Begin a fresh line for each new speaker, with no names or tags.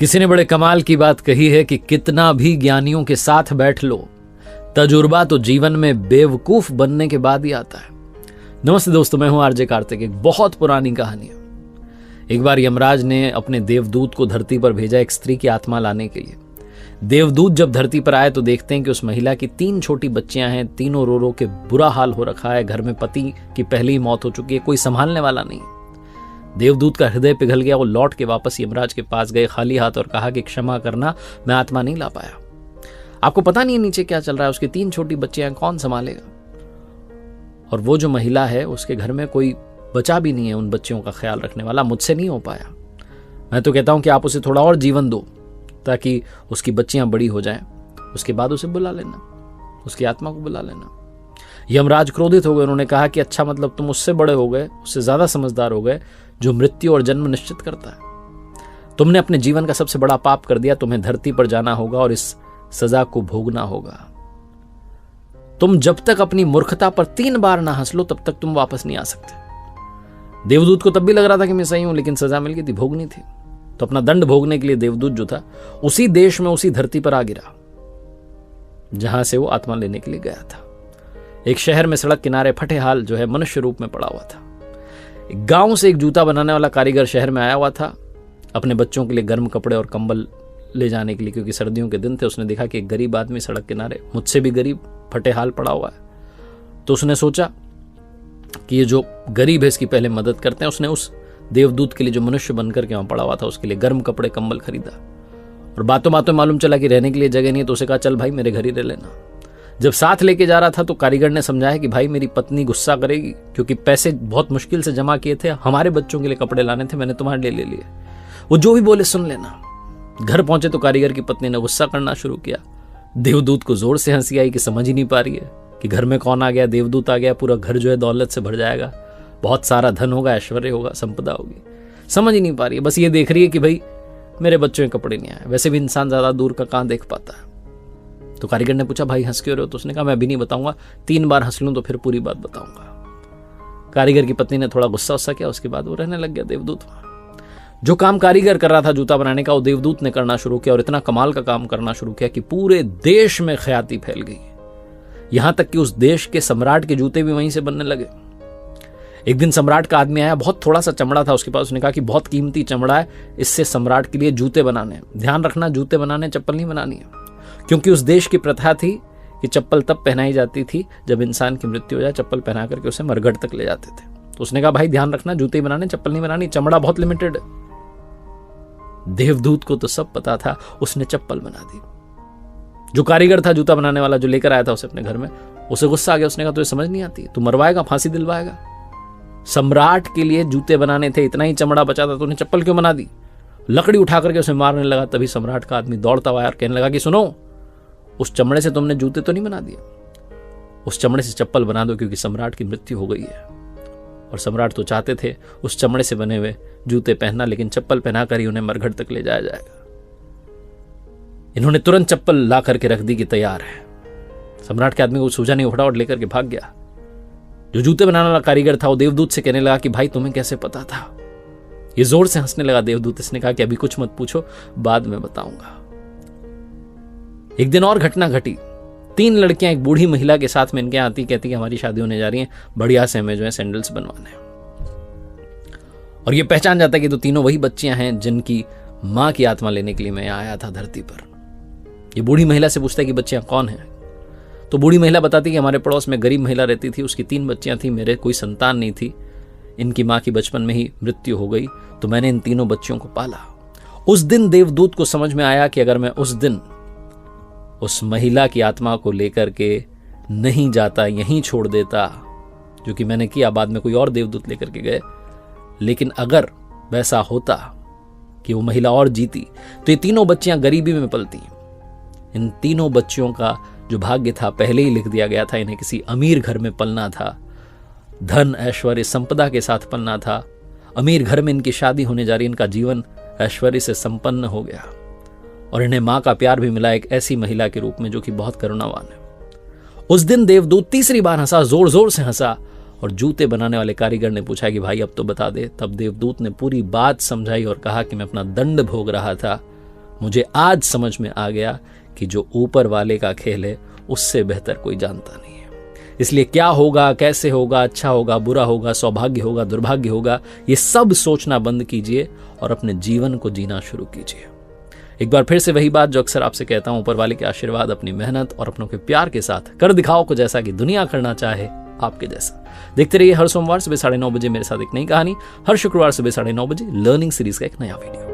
किसी ने बड़े कमाल की बात कही है कि कितना भी ज्ञानियों के साथ बैठ लो, तजुर्बा तो जीवन में बेवकूफ बनने के बाद ही आता है। नमस्ते दोस्तों, मैं हूं आरजे कार्तिक। एक बहुत पुरानी कहानी है। एक बार यमराज ने अपने देवदूत को धरती पर भेजा एक स्त्री की आत्मा लाने के लिए। देवदूत जब धरती पर आए तो देखते हैं कि उस महिला की 3 छोटी बच्चियां हैं, तीनों रो रो के बुरा हाल हो रखा है। घर में पति की पहली ही मौत हो चुकी है, कोई संभालने वाला नहीं। देवदूत का हृदय पिघल गया। वो लौट के वापस यमराज के पास गए खाली हाथ और कहा कि क्षमा करना, मैं आत्मा नहीं ला पाया। आपको पता नहीं है नीचे क्या चल रहा है, उसकी 3 छोटी बच्चियां, कौन संभालेगा? और वो जो महिला है उसके घर में कोई बचा भी नहीं है उन बच्चियों का ख्याल रखने वाला। मुझसे नहीं हो पाया। मैं तो कहता हूं कि आप उसे थोड़ा और जीवन दो ताकि उसकी बच्चियां बड़ी हो जाएं। उसके बाद उसे बुला लेना, उसकी आत्मा को बुला लेना। यमराज क्रोधित हो गए। उन्होंने कहा कि अच्छा, मतलब तुम उससे बड़े हो गए, उससे ज्यादा समझदार हो गए जो मृत्यु और जन्म निश्चित करता है। तुमने अपने जीवन का सबसे बड़ा पाप कर दिया। तुम्हें धरती पर जाना होगा और इस सजा को भोगना होगा। तुम जब तक अपनी मूर्खता पर 3 बार ना हंस लो तब तक तुम वापस नहीं आ सकते। देवदूत को तब भी लग रहा था कि मैं सही हूं, लेकिन सजा मिल गई थी, भोगनी थी। तो अपना दंड भोगने के लिए देवदूत जो था उसी देश में, उसी धरती पर आ गिरा जहां से वो आत्मा लेने के लिए गया था। एक शहर में सड़क किनारे फटे हाल जो है मनुष्य रूप में पड़ा हुआ था। एक गांव से एक जूता बनाने वाला कारीगर शहर में आया हुआ था अपने बच्चों के लिए गर्म कपड़े और कंबल ले जाने के लिए, क्योंकि सर्दियों के दिन थे। उसने देखा कि एक गरीब आदमी सड़क किनारे, मुझसे भी गरीब, फटे हाल पड़ा हुआ है। तो उसने सोचा कि ये जो गरीब है इसकी पहले मदद करते हैं। उसने उस देवदूत के लिए जो मनुष्य बनकर के वहां पड़ा हुआ था उसके लिए गर्म कपड़े कंबल खरीदा। और बातों बातों मालूम चला कि रहने के लिए जगह नहीं है, तो उसे कहा चल भाई मेरे घर ही रह लेना। जब साथ लेके जा रहा था तो कारीगर ने समझाया कि भाई मेरी पत्नी गुस्सा करेगी, क्योंकि पैसे बहुत मुश्किल से जमा किए थे, हमारे बच्चों के लिए कपड़े लाने थे, मैंने तुम्हारे लिए ले लिए। वो जो भी बोले सुन लेना। घर पहुंचे तो कारीगर की पत्नी ने गुस्सा करना शुरू किया। देवदूत को जोर से हंसी आई कि समझ ही नहीं पा रही है कि घर में कौन आ गया, देवदूत आ गया, पूरा घर जो है दौलत से भर जाएगा, बहुत सारा धन होगा, ऐश्वर्य होगा, संपदा होगी। समझ ही नहीं पा रही है, बस ये देख रही है कि भाई मेरे बच्चों के कपड़े नहीं आए। वैसे भी इंसान ज्यादा दूर का कहां देख पाता है। तो कारीगर ने पूछा भाई हंस क्यों रहे हो? तो उसने कहा मैं अभी नहीं बताऊंगा, 3 बार हंस लूं तो फिर पूरी बात बताऊंगा। कारीगर की पत्नी ने थोड़ा गुस्सा किया, उसके बाद वो रहने लग गया देवदूत। जो काम कारीगर कर रहा था जूता बनाने का, वो देवदूत ने करना शुरू किया और इतना कमाल का काम करना शुरू किया कि पूरे देश में ख्याति फैल गई। यहां तक कि उस देश के सम्राट के जूते भी वहीं से बनने लगे। एक दिन सम्राट का आदमी आया, बहुत थोड़ा सा चमड़ा था उसके पास। उसने कहा कि बहुत कीमती चमड़ा है, इससे सम्राट के लिए जूते बनाने हैं। ध्यान रखना, जूते बनाने, चप्पल नहीं बनानी है, क्योंकि उस देश की प्रथा थी कि चप्पल तब पहनाई जाती थी जब इंसान की मृत्यु हो जाए। चप्पल पहना करके उसे मरघट तक ले जाते थे। तो उसने कहा भाई ध्यान रखना, जूते ही बनाने, चप्पल नहीं बनानी, चमड़ा बहुत लिमिटेड है। देवदूत को तो सब पता था, उसने चप्पल बना दी। जो कारीगर था जूता बनाने वाला, जो लेकर आया था उसे अपने घर में, उसे गुस्सा आ गया। उसने कहा तुझे समझ नहीं आती, तू मरवाएगा, फांसी दिलवाएगा। सम्राट के लिए जूते बनाने थे, इतना ही चमड़ा बचा था, तूने चप्पल क्यों बना दी? लकड़ी उठा करके उसे मारने लगा। तभी सम्राट का आदमी दौड़ता हुआ और कहने लगा कि सुनो, उस चमड़े से तुमने जूते तो नहीं बना दिए, उस चमड़े से चप्पल बना दो, क्योंकि सम्राट की मृत्यु हो गई है। और सम्राट तो चाहते थे उस चमड़े से बने हुए जूते पहनना, लेकिन चप्पल पहनाकर ही उन्हें मरघट तक ले जाया जाएगा। इन्होंने तुरंत चप्पल ला करके रख दी कि तैयार है। सम्राट के आदमी को सूझा नहीं, फटाफट लेकर के भाग गया। जो जूते बनाने वाला कारीगर था वो देवदूत से कहने लगा कि भाई तुम्हें कैसे पता था? ये जोर से हंसने लगा देवदूत। इसने कहा कि अभी कुछ मत पूछो, बाद में बताऊंगा। एक दिन और घटना घटी। 3 लड़कियां एक बूढ़ी महिला के साथ में इनके आती, कहती कि हमारी शादी होने जा रही है, बढ़िया से हमें जो है सैंडल्स बनवाने हैं। और ये पहचान जाता है कि तो तीनों वही बच्चियां हैं जिनकी मां की आत्मा लेने के लिए मैं आया था धरती पर। ये बूढ़ी महिला से पूछता है कि बच्चियां कौन हैं? तो बूढ़ी महिला बताती कि हमारे पड़ोस में गरीब महिला रहती थी, उसकी 3 बच्चियां थी, मेरे कोई संतान नहीं थी, इनकी मां की बचपन में ही मृत्यु हो गई, तो मैंने इन तीनों बच्चियों को पाला। उस दिन देवदूत को समझ में आया कि अगर मैं उस दिन उस महिला की आत्मा को लेकर के नहीं जाता, यहीं छोड़ देता, जो कि मैंने किया, बाद में कोई और देवदूत लेकर के गए, लेकिन अगर वैसा होता कि वो महिला और जीती तो ये तीनों बच्चियां गरीबी में पलती। इन तीनों बच्चियों का जो भाग्य था पहले ही लिख दिया गया था। इन्हें किसी अमीर घर में पलना था, धन ऐश्वर्य संपदा के साथ पलना था। अमीर घर में इनकी शादी होने जा रही, इनका जीवन ऐश्वर्य से संपन्न हो गया और इन्हें मां का प्यार भी मिला, एक ऐसी महिला के रूप में जो कि बहुत करुणावान है। उस दिन देवदूत 3री बार हंसा, जोर जोर से हंसा, और जूते बनाने वाले कारीगर ने पूछा कि भाई अब तो बता दे। तब देवदूत ने पूरी बात समझाई और कहा कि मैं अपना दंड भोग रहा था मुझे आज समझ में आ गया कि जो ऊपर वाले का खेल है उससे बेहतर कोई जानता नहीं है। इसलिए क्या होगा, कैसे होगा, अच्छा होगा, बुरा होगा, सौभाग्य होगा, दुर्भाग्य होगा, ये सब सोचना बंद कीजिए और अपने जीवन को जीना शुरू कीजिए। एक बार फिर से वही बात जो अक्सर आपसे कहता हूं, ऊपर वाले के आशीर्वाद, अपनी मेहनत और अपनों के प्यार के साथ कर दिखाओ को जैसा कि दुनिया करना चाहे आपके जैसा। देखते रहिए हर सोमवार सुबह 9:30 बजे मेरे साथ एक नई कहानी, हर शुक्रवार सुबह 9:30 बजे लर्निंग सीरीज का एक नया वीडियो।